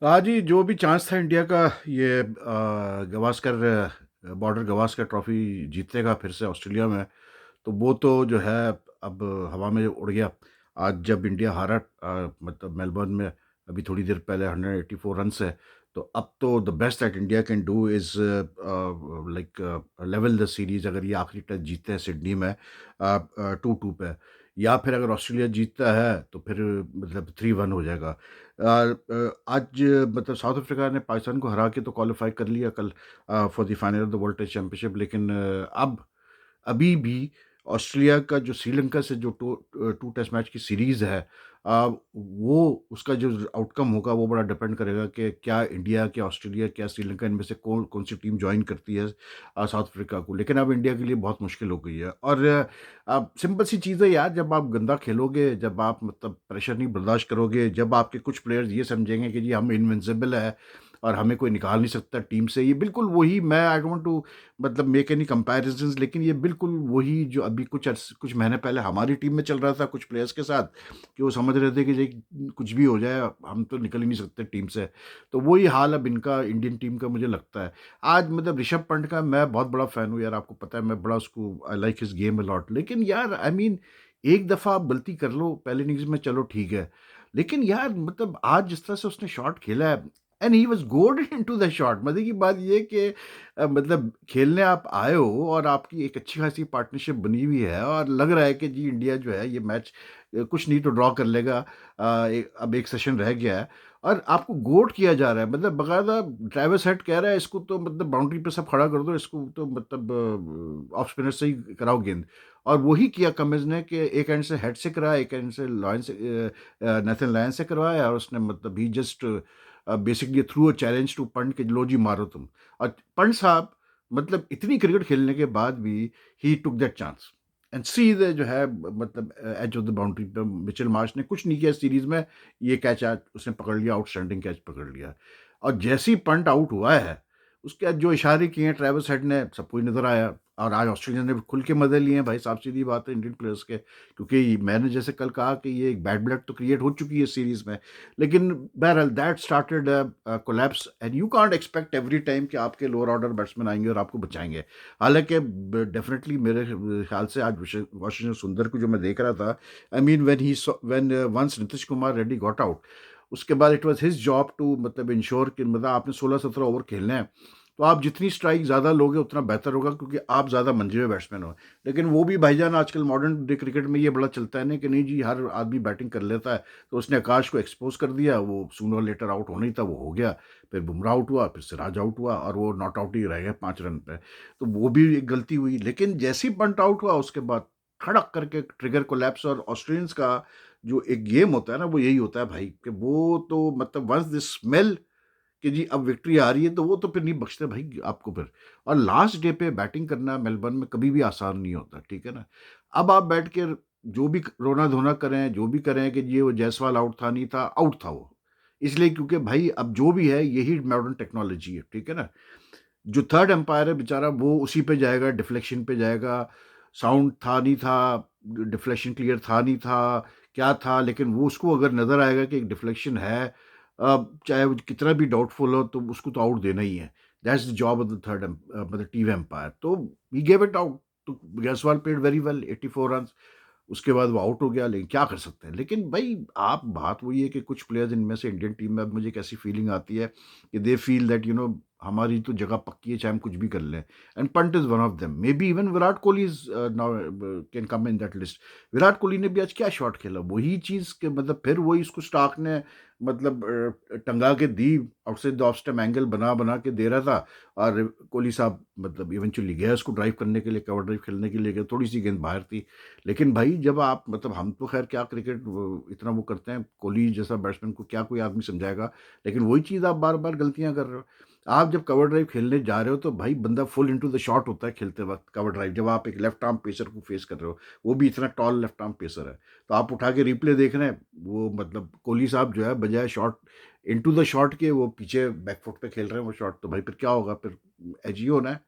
हाँ जी, जो भी चांस था इंडिया का ये गावस्कर बॉर्डर गावस्कर ट्रॉफ़ी जीतने का फिर से ऑस्ट्रेलिया में, तो वो तो जो है अब हवा में उड़ गया। आज जब इंडिया हारा मतलब मेलबर्न में अभी थोड़ी देर पहले 184 रन से, तो अब तो the best that India can do is like level the series अगर ये आखिरी टेस्ट जीतते हैं सिडनी में 2-2 पे, या फिर अगर ऑस्ट्रेलिया जीतता है तो फिर मतलब 3-1 हो जाएगा। आज मतलब साउथ अफ्रीका ने पाकिस्तान को हरा के तो क्वालीफाई कर लिया कल for the final of the world test championship, लेकिन अब अभी भी ऑस्ट्रेलिया का जो श्रीलंका से जो टू टेस्ट मैच की सीरीज़ है, वो उसका जो आउटकम होगा वो बड़ा डिपेंड करेगा कि क्या इंडिया, क्या ऑस्ट्रेलिया, क्या श्रीलंका इनमें से कौन सी टीम जॉइन करती है साउथ अफ्रीका को। लेकिन अब इंडिया के लिए बहुत मुश्किल हो गई है, और अब सिंपल सी चीज़ है यार, जब आप गंदा खेलोगे, जब आप मतलब प्रेशर नहीं बर्दाश्त करोगे, जब आपके कुछ प्लेयर्स ये समझेंगे कि जी हम इनविंसिबल है और हमें कोई निकाल नहीं सकता टीम से, ये बिल्कुल वही, मैं आई डोंट वांट टू मतलब मेक एनी कंपैरिजंस, लेकिन ये बिल्कुल वही जो अभी कुछ महीने पहले हमारी टीम में चल रहा था कुछ प्लेयर्स के साथ, कि वो समझ रहे थे कि जी कुछ भी हो जाए हम तो निकल ही नहीं सकते टीम से। तो वही हाल अब इनका इंडियन टीम का मुझे लगता है। आज मतलब ऋषभ पंत का मैं बहुत बड़ा फ़ैन हूँ यार, आपको पता है मैं बड़ा उसको I like his game a lot. लेकिन यार आई मीन एक दफ़ा आप गलती कर लो पहले इनिंग्स में चलो ठीक है। लेकिन यार मतलब आज जिस तरह से उसने शॉट खेला है and he was gold into the shot, मज़े की बात ये है कि मतलब खेलने आप आए हो और आपकी एक अच्छी खासी पार्टनरशिप बनी हुई है और लग रहा है कि जी इंडिया जो है ये मैच कुछ नहीं तो ड्रॉ कर लेगा। अब एक सेशन रह गया है और आपको गोट किया जा रहा है, मतलब बकायदा ट्रेविस हेड कह रहा है इसको तो मतलब बाउंड्री पे सब खड़ा कर दो, इसको तो मतलब ऑफ स्पिनर से ही कराओ गेंद। और वही किया कमिंस ने कि एक एंड से हेड से कराया, एक एंड से लॉयन से नेथन लायन से करवाया, और उसने मतलब he just basically threw a challenge to Pant के लो जी मारो तुम। और पंत साहब मतलब इतनी क्रिकेट खेलने के बाद भी ही टुक दैट चांस एंड सीधे जो है मतलब एज ऑफ द बाउंड्री पे मिचेल मार्श ने कुछ नहीं किया सीरीज में, ये कैच आज उसने पकड़ लिया, आउटस्टैंडिंग कैच पकड़ लिया। और जैसे ही पंट आउट हुआ है उसके बाद जो इशारे किए हैं ट्रेविस हेड ने सबको ही नजर आया। और आज ऑस्ट्रेलिया ने खुल के मजे लिए हैं भाई साहब, सीधी बात है इंडियन प्लेयर्स के, क्योंकि मैंने जैसे कल कहा कि ये एक बैड ब्लड तो क्रिएट हो चुकी है सीरीज में। लेकिन बहरहाल that started collapse and you can't expect every time कि आपके लोअर ऑर्डर बैट्समैन आएंगे और आपको बचाएंगे। हालांकि डेफिनेटली मेरे ख्याल से आज वाशिंगटन सुंदर को जो मैं देख रहा था, I mean when once Nitish Kumar Reddy got out, उसके बाद it was his job to मतलब इंश्योर कि मतलब आपने 16-17 ओवर खेलने हैं, तो आप जितनी स्ट्राइक ज़्यादा लोगे उतना बेहतर होगा, क्योंकि आप ज़्यादा मंजे हुए बैट्समैन हो। लेकिन वो भी भाईजान आजकल मॉडर्न डे क्रिकेट में ये बड़ा चलता है ना कि नहीं जी हर आदमी बैटिंग कर लेता है, तो उसने आकाश को एक्सपोज कर दिया, वो सूनर लेटर आउट होना ही था, वो हो गया। फिर बुमराह आउट हुआ, फिर सिराज आउट हुआ और वो नॉट आउट ही रह गया 5 रन पे, तो वो भी एक गलती हुई। लेकिन जैसे ही पंट आउट हुआ उसके बाद खड़क करके ट्रिगर कोलैप्स। और ऑस्ट्रेलियंस का जो एक गेम होता है ना वो यही होता है भाई, कि वो तो मतलब वंस दिस स्मेल कि जी अब विक्ट्री आ रही है तो वो तो फिर नहीं बख्शते भाई आपको फिर। और लास्ट डे पे बैटिंग करना मेलबर्न में कभी भी आसान नहीं होता, ठीक है ना। अब आप बैठ के जो भी रोना धोना करें, जो भी करें कि ये वो जायसवाल आउट था, नहीं था, आउट था वो, इसलिए क्योंकि भाई अब जो भी है यही मॉडर्न टेक्नोलॉजी है, ठीक है ना। जो थर्ड एम्पायर है बेचारा वो उसी पे जाएगा, डिफ्लेक्शन पे जाएगा, साउंड था नहीं था, डिफ्लेक्शन क्लियर था नहीं था, क्या था, लेकिन वो उसको अगर नज़र आएगा कि एक डिफ्लेक्शन है, चाहे वो कितना भी डाउटफुल हो तो उसको तो आउट देना ही है। That's the job of the third मतलब टीम एम्पायर। तो वी गेव इट आउट। तो Jaiswal played very well, 84 run, उसके बाद वो आउट हो गया, लेकिन क्या कर सकते हैं। लेकिन भाई आप बात वही है कि कुछ प्लेयर्स इनमें से इंडियन टीम में अब मुझे कैसी फीलिंग आती है कि दे फील दैट हमारी तो जगह पक्की है चाहे हम कुछ भी कर लें। And punt is one of them, may be even Virat Kohli is now can come in that list. Virat Kohli ने भी आज क्या शॉट खेला, वही चीज के मतलब फिर वही इसको स्टार्क ने मतलब टंगा के दी, outside the off stump angle बना बना के दे रहा था। और कोहली साहब मतलब इवेंचुअली गया उसको ड्राइव करने के लिए, कवर ड्राइव खेलने के लिए गया, थोड़ी सी गेंद बाहर थी। लेकिन भाई जब आप मतलब हम तो खैर क्या क्रिकेट इतना वो करते हैं, कोहली जैसा बैट्समैन को क्या कोई आदमी समझाएगा। लेकिन वही चीज़ आप बार बार गलतियां कर रहे हो। आप जब कवर ड्राइव खेलने जा रहे हो तो भाई बंदा फुल इनटू द शॉट होता है खेलते वक्त कवर ड्राइव, जब आप एक लेफ्ट आर्म पेसर को फेस कर रहे हो, वो भी इतना टॉल लेफ्ट आर्म पेसर है। तो आप उठा के रिप्ले देख रहे हैं, वो मतलब कोहली साहब जो है बजाय शॉट इनटू द शॉट के वो पीछे बैकफुट पे खेल रहे हैं वो शॉट, तो भाई फिर क्या होगा, फिर एज ही होना है।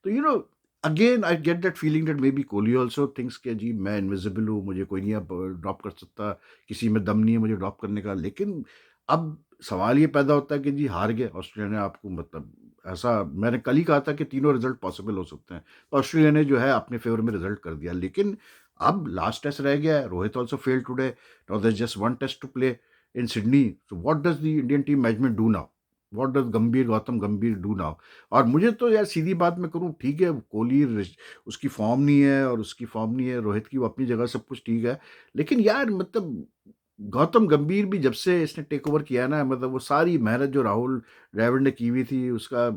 तो again I get that feeling that may be Kohli also thinks कि जी मैं इनविजिबल हूँ, मुझे कोई नहीं अब ड्रॉप कर सकता, किसी में दम नहीं है मुझे ड्रॉप करने का। लेकिन अब सवाल ये पैदा होता है कि जी हार गए ऑस्ट्रेलिया ने आपको, मतलब ऐसा मैंने कल ही कहा था कि तीनों रिजल्ट पॉसिबल हो सकते हैं। तो ऑस्ट्रेलिया ने जो है अपने फ़ेवर में रिजल्ट कर दिया। लेकिन अब लास्ट टेस्ट रह गया है। Rohit also failed today. Now there is just one test to play in Sydney. So what does the Indian team management do now? What does Gautam Gambhir do now? और मुझे तो यार सीधी बात मैं करूँ, ठीक है, कोहली उसकी फ़ॉर्म नहीं है और उसकी फ़ॉर्म नहीं है, रोहित की वो अपनी जगह सब कुछ ठीक है। लेकिन यार मतलब गौतम गंभीर भी जब से इसने टेक ओवर किया है ना, मतलब वो सारी मेहनत जो राहुल द्रविड़ ने की हुई थी उसका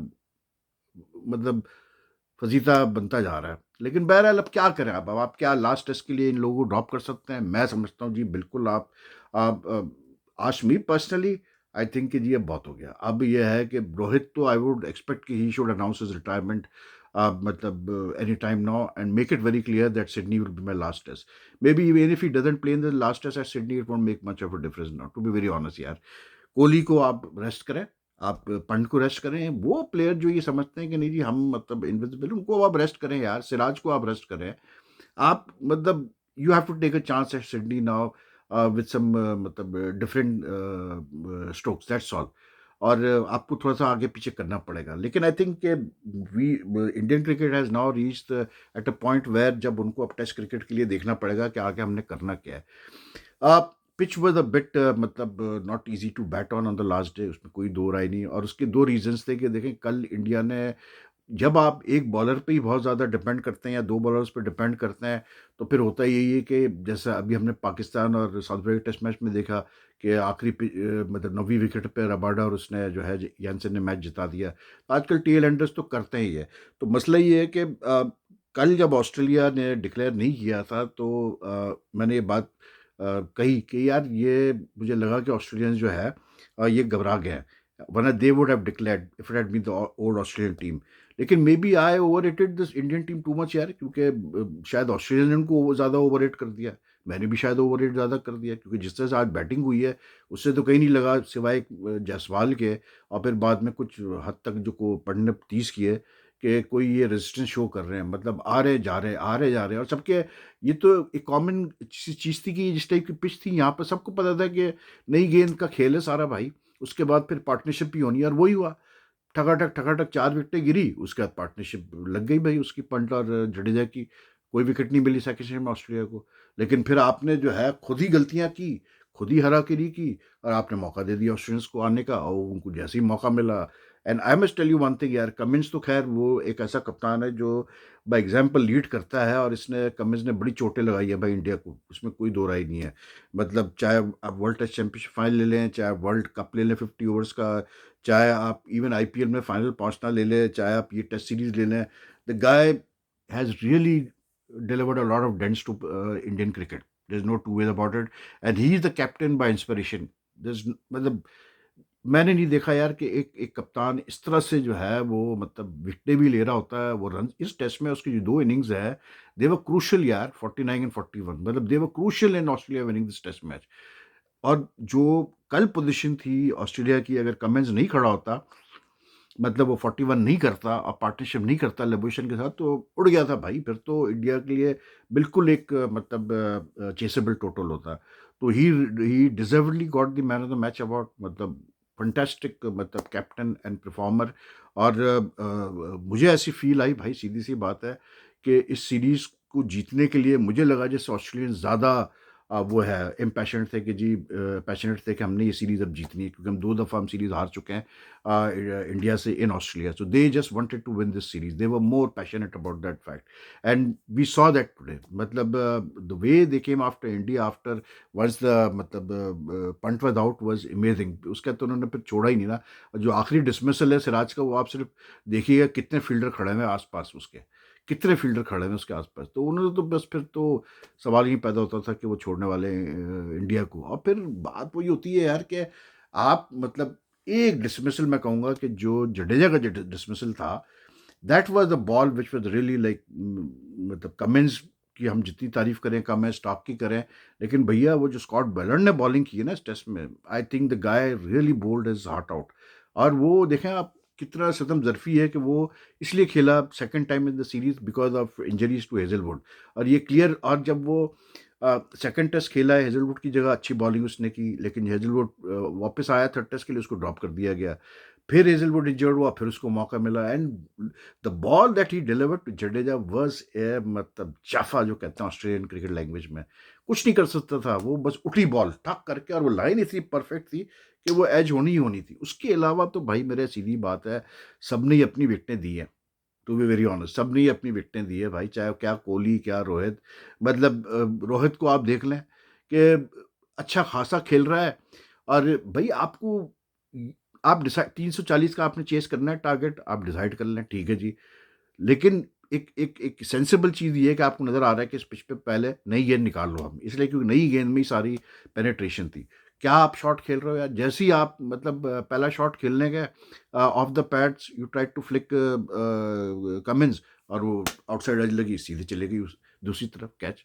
मतलब फजीता बनता जा रहा है। लेकिन बहरहाल अब क्या करें, अब आप क्या लास्ट टेस्ट के लिए इन लोगों को ड्रॉप कर सकते हैं? मैं समझता हूँ जी बिल्कुल आप आस्क मी पर्सनली, आई थिंक कि जी अब बहुत हो गया। अब ये है कि रोहित तो आई वुड एक्सपेक्ट कि he should announce his retirement मतलब any time now and make it very clear that Sydney will be my last test. Maybe even if he doesn't play in the last test at Sydney, it won't make much of a difference now, to be very honest यार। कोहली को आप rest करें, आप पंत को rest करें, वो player जो ये समझते हैं कि नहीं जी हम मतलब इनविजिबल, उनको आप रेस्ट करें यार, सिराज को आप रेस्ट करें। आप मतलब you have to take a chance at Sydney now with some मतलब डिफरेंट स्ट्रोक्स, दैट्स ऑल। और आपको थोड़ा-सा आगे-पीछे करना पड़ेगा। लेकिन आई थिंक कि we Indian cricket has now reached at a point where जब उनको अब टेस्ट क्रिकेट के लिए देखना पड़ेगा कि आगे हमने करना क्या है। Uh, pitch was a bit मतलब not easy to bat on the last day, उसमें कोई दो राय नहीं। और उसके 2 रीज़न्स थे कि देखें कल इंडिया ने, जब आप एक बॉलर पे ही बहुत ज़्यादा डिपेंड करते हैं या 2 बॉलर्स पे डिपेंड करते हैं, तो फिर होता यही है कि जैसा अभी हमने पाकिस्तान और साउथ अफ्रीका टेस्ट मैच में देखा कि मतलब 9वीं विकेट पे रबाडा और उसने जो है यानसेन ने मैच जिता दिया। तो आजकल टेल एंडर्स तो करते ही है। तो मसला ये है कि कल जब ऑस्ट्रेलिया ने डिक्लेयर नहीं किया था तो मैंने ये बात कही कि यार ये मुझे लगा कि ऑस्ट्रेलियंस जो है ये घबरा गए हैं। वरना they would have declared if it had been the old Australian team. लेकिन maybe I overrated this Indian team too much यार, क्योंकि शायद ऑस्ट्रेलिया ने उनको ज़्यादा ओवररेट कर दिया। मैंने भी शायद ओवररेट ज़्यादा कर दिया, क्योंकि जिस तरह से आज बैटिंग हुई है उससे तो कहीं नहीं लगा सिवाय जायसवाल के। और फिर बाद में कुछ हद तक जो को पढ़ने तीस किए कि कोई ये रेजिस्टेंस शो कर रहे हैं, मतलब आ रहे जा रहे आ रहे जा रहे हैं। और सबके ये तो एक कॉमन चीज़ थी कि जिस टाइप की पिच थी यहाँ पर सबको पता था कि नई गेंद का खेल है सारा भाई। उसके बाद फिर पार्टनरशिप भी होनी है और वही हुआ। ठकाठक 4 विकेटें गिरी, उसके बाद पार्टनरशिप लग गई भई उसकी, पंत और जडेजा की। कोई विकेट नहीं मिली सेकंड इनिंग में ऑस्ट्रेलिया को। लेकिन फिर आपने जो है खुद ही गलतियाँ की, खुद ही हराकिरी की और आपने मौका दे दिया ऑस्ट्रेलियंस को आने का, और उनको जैसे ही मौका मिला। And I must tell you one thing यार, कमिंस तो ख़ैर वो एक ऐसा कप्तान है जो बाय एग्ज़ाम्पल लीड करता है, और इसने कमिंस ने बड़ी चोटें लगाई है भाई इंडिया को, उसमें कोई दो राय नहीं है। मतलब चाहे आप वर्ल्ड टेस्ट चैंपियनशिप फाइनल ले लें, चाहे वर्ल्ड कप ले लें 50 ओवर्स का, चाहे आप इवन आईपीएल में फाइनल पहुंचना ले लें, चाहे आप ये टेस्ट सीरीज ले लें, the guy has really delivered a lot of dens to Indian cricket. There is no two ways about it. And he is the captain by inspiration. मतलब मैंने नहीं देखा यार कि एक एक कप्तान इस तरह से जो है वो मतलब विकेटें भी ले रहा होता है, वो रन इस टेस्ट में उसकी जो 2 इनिंग्स है, दे वर क्रूशियल यार, 49 एंड 41, मतलब they were crucial in Australia winning this test match. और जो कल पोजीशन थी ऑस्ट्रेलिया की, अगर कमिंस नहीं खड़ा होता, मतलब वो 41 नहीं करता और पार्टनरशिप नहीं करता लिबरेशन के साथ, तो उड़ गया था भाई, फिर तो इंडिया के लिए बिल्कुल एक मतलब चेसेबल टोटल होता। तो he deservedly got the man of the match award, मतलब फंटास्टिक मतलब कैप्टन एंड परफॉर्मर। और मुझे ऐसी फील आई भाई, सीधी सी बात है कि इस सीरीज को जीतने के लिए मुझे लगा जैसे ऑस्ट्रेलियन ज़्यादा वो है इम्पैशनेट थे कि जी पैशनेट थे कि हमने ये सीरीज़ अब जीतनी है, क्योंकि हम 2 दफ़ा हम सीरीज़ हार चुके हैं इंडिया से in Australia. So they just wanted to win this series, they were more passionate about that fact. And we saw that today, मतलब the way they came after India after once the मतलब Pant was out was amazing. उसके बाद तो उन्होंने फिर छोड़ा ही नहीं ना। जो आखिरी डिसमिसल है सिराज का, वो आप सिर्फ देखिएगा कितने फील्डर खड़े हुए हैं आसपास उसके, कितने फील्डर खड़े हैं उसके आसपास। तो उन्होंने तो बस फिर तो सवाल ही पैदा होता था कि वो छोड़ने वाले इंडिया को। और फिर बात वही होती है यार कि आप मतलब एक डिसमिसल मैं कहूँगा कि जो जडेजा का जो डिसमिसल था, that was the ball which was really like मतलब कमिंस की हम जितनी तारीफ़ करें कम है, स्टॉक की करें। लेकिन भैया वो जो स्कॉट बेलर ने बॉलिंग की है ना इस टेस्ट में, I think the guy really bowled his heart out. और वो देखें आप कितना सितम ज़रफ़ी है कि वो इसलिए खेला second time in the series because of injuries to Hazlewood. और ये क्लियर, और जब वो सेकंड टेस्ट खेला है, हेज़लवुड की जगह अच्छी बॉलिंग उसने की, लेकिन हेज़लवुड वापस आया थर्ड टेस्ट के लिए, उसको ड्रॉप कर दिया गया। फिर हेज़लवुड इंजर्ड हुआ, फिर उसको मौका मिला, and the ball that he delivered to Jadeja was a मतलब जाफ़ा, जो कहते हैं ऑस्ट्रेलियन क्रिकेट लैंग्वेज में। कुछ नहीं कर सकता था, वो बस उठी बॉल ठक करके, और वो लाइन इतनी परफेक्ट थी कि वो एज होनी ही होनी थी। उसके अलावा तो भाई मेरे सीधी बात है, सबने ही अपनी विकेटें दी हैं। टू बी वेरी ऑनेस्ट, सबने ही अपनी विकेटें दी है भाई, चाहे क्या कोहली, क्या रोहित। मतलब रोहित को आप देख लें कि अच्छा खासा खेल रहा है, और भाई आपको आप डिसाइड 340 का आपने चेस करना है टारगेट, आप डिसाइड कर लें, ठीक है जी। लेकिन एक सेंसिबल चीज़ ये है कि आपको नज़र आ रहा है कि इस पिच पे पहले नई गेंद निकाल लो हम, इसलिए क्योंकि नई गेंद में ही सारी पेनिट्रेशन थी। क्या आप शॉट खेल रहे हो यार? जैसे ही आप मतलब पहला शॉट खेलने गए, off the pads you try to flick Cummins, और वो आउटसाइड एज लगी, सीधे चले गई उस दूसरी तरफ कैच।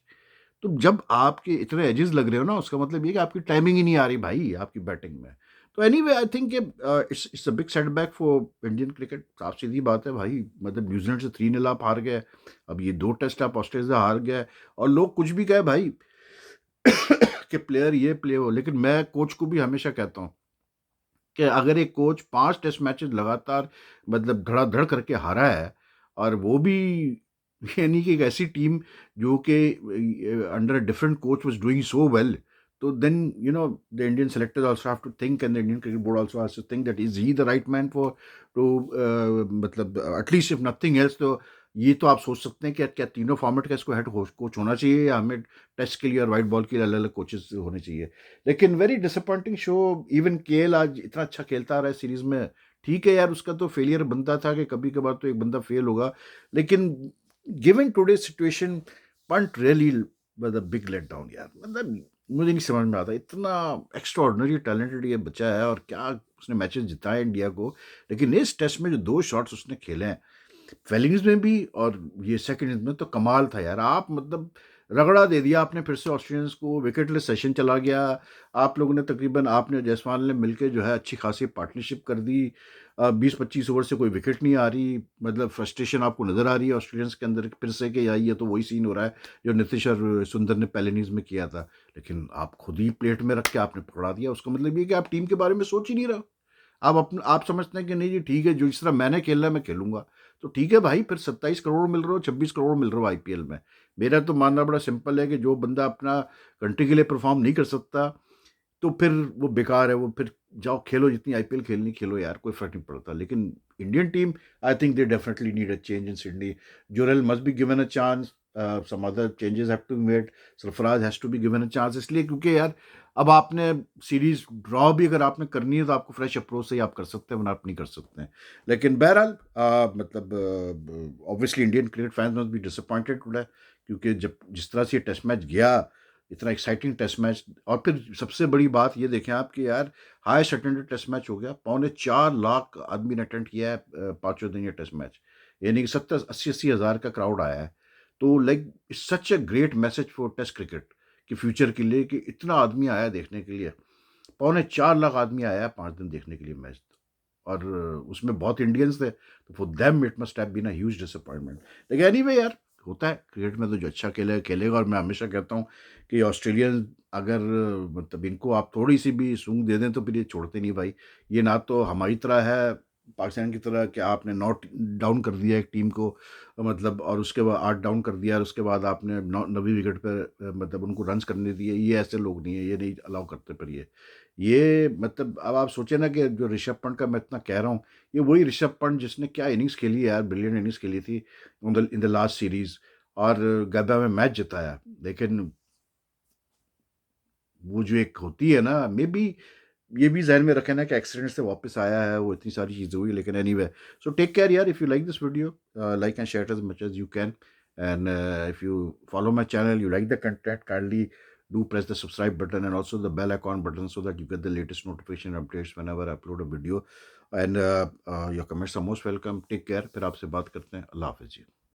तो जब आपके इतने एजेस लग रहे हो ना, उसका मतलब ये है कि आपकी टाइमिंग ही नहीं आ रही भाई आपकी बैटिंग में। तो anyway I think it's a big setback for Indian cricket. साफ सीधी बात है भाई, मतलब न्यूजीलैंड से 3-0 आप हार गए, अब ये 2 टेस्ट आप ऑस्ट्रेलिया से हार गए, और लोग कुछ भी कहे भाई कि प्लेयर ये प्ले हो, लेकिन मैं कोच को भी हमेशा कहता हूँ कि अगर एक कोच 5 टेस्ट मैचेस लगातार मतलब धड़ाधड़ करके हारा है, और वो भी ये नहीं कि एक ऐसी टीम जो कि under a different coach was doing so well, तो then the Indian selectors also have to think, and the Indian cricket board also has to think that is he the right man for to मतलब at least if nothing else, तो ये तो आप सोच सकते हैं कि क्या तीनों फॉर्मेट का इसको हेड कोच होना चाहिए, या हमें टेस्ट के लिए और व्हाइट बॉल के लिए अलग-अलग कोचेस होने चाहिए। लेकिन very disappointing show. Even KL आज इतना अच्छा खेलता रहा है सीरीज में, ठीक है यार, उसका तो फेलियर बनता था कि कभी कभार तो एक बंदा फेल होगा, लेकिन given today situation, Pant really was a big let down यार। मतलब मुझे नहीं समझ में आता, इतना एक्स्ट्राऑर्डिनरी टैलेंटेड ये बच्चा है, और क्या उसने मैचेस जिताए इंडिया को, लेकिन इस टेस्ट में जो 2 शॉट्स उसने खेले हैं, फेलिंग्स में भी और ये सेकंड इनिंग्स में, तो कमाल था यार। आप मतलब रगड़ा दे दिया आपने फिर से ऑस्ट्रेलियंस को, विकेटलेस सेशन चला गया। आप लोगों ने तकरीबन, आपने और जायसवाल ने मिलके जो है अच्छी खासी पार्टनरशिप कर दी। 20-25 ओवर से कोई विकेट नहीं आ रही, मतलब फ्रस्ट्रेशन आपको नज़र आ रही है ऑस्ट्रेलियंस के अंदर फिर से कि यार ये तो वही सीन हो रहा है जो नीतीश और सुंदर ने पहले इनिंग्स में किया था। लेकिन आप खुद ही प्लेट में रख के आपने पकड़ा दिया, उसका मतलब ये कि आप टीम के बारे में सोच ही नहीं रहे हो। आप समझते हैं कि नहीं जी ठीक है, जो जिस तरह मैंने खेलना है मैं खेलूँगा। तो ठीक है भाई, फिर 27 करोड़ मिल रहे हो, 26 करोड़ मिल रहे हो आईपीएल में। मेरा तो मानना बड़ा सिंपल है कि जो बंदा अपना कंट्री के लिए परफ़ॉर्म नहीं कर सकता, तो फिर वो बेकार है, वो फिर जाओ खेलो, जितनी आईपीएल खेलनी खेलो यार, कोई फ़र्क नहीं पड़ता। लेकिन Indian team, I think they definitely need a change in Sydney. Jurel must be given a chance, some other changes have to be made, Sarfaraz has to be given a chance, इसलिए क्योंकि यार अब आपने सीरीज़ ड्रॉ भी अगर आपने करनी है तो आपको फ्रेश अप्रोच से ही आप कर सकते हैं, वरना आप नहीं कर सकते हैं। लेकिन बहरहाल मतलब obviously Indian cricket fans must be disappointed today, क्योंकि जब जिस तरह से ये टेस्ट मैच गया, इतना एक्साइटिंग टेस्ट मैच, और फिर सबसे बड़ी बात ये देखें आप कि यार हाईएस्ट अटेंडेड टेस्ट मैच हो गया, 4.25 लाख आदमी ने अटेंड किया है पाँचों दिन ये टेस्ट मैच, यानी कि 70-80 हज़ार का क्राउड आया है। तो like it's such a great message for test cricket कि फ्यूचर के लिए, कि इतना आदमी आया देखने के लिए। 4.25 लाख आदमी आया है 5 दिन देखने के लिए मैच, और उसमें बहुत इंडियंस थे, तो for them it must have been a huge disappointment. लेकिन एनीवे यार, होता है क्रिकेट में, तो जो अच्छा खेलेगा खेलेगा, और मैं हमेशा कहता हूँ कि ऑस्ट्रेलियन अगर मतलब इनको आप थोड़ी सी भी सूंग दे दें तो फिर ये छोड़ते नहीं भाई। ये ना तो हमारी तरह है, पाकिस्तान की तरह कि आपने नॉट डाउन कर दिया एक टीम को, मतलब, और उसके बाद 8 डाउन कर दिया, और उसके बाद आपने 9वीं विकेट पर मतलब उनको रन्स करने दिए। ये ऐसे लोग नहीं है, ये नहीं अलाउ करते। पर ये मतलब अब आप सोचे ना कि जो ऋषभ पंत का मैं इतना कह रहा हूँ, ये वही ऋषभ पंत जिसने क्या इनिंग्स खेली है यार, ब्रिलियंट इनिंग्स खेली थी इन द लास्ट सीरीज, और गब्बा में मैच जिताया। लेकिन वो जो एक होती है ना, मे बी ये भी ज़हन में रखें ना कि एक्सीडेंट से वापस आया है, वो इतनी सारी चीज़ें हुई, लेकिन एनीवे, सो टेक केयर यार। If you like this video, like and share as much as you can, and if you follow my channel, you like the content, kindly do press the subscribe button and also the bell icon button so that you get the latest notification updates whenever I upload a video, and your comments are most welcome. Take care, फिर आपसे बात करते हैं। अल्लाह हाफ़िज़ जी।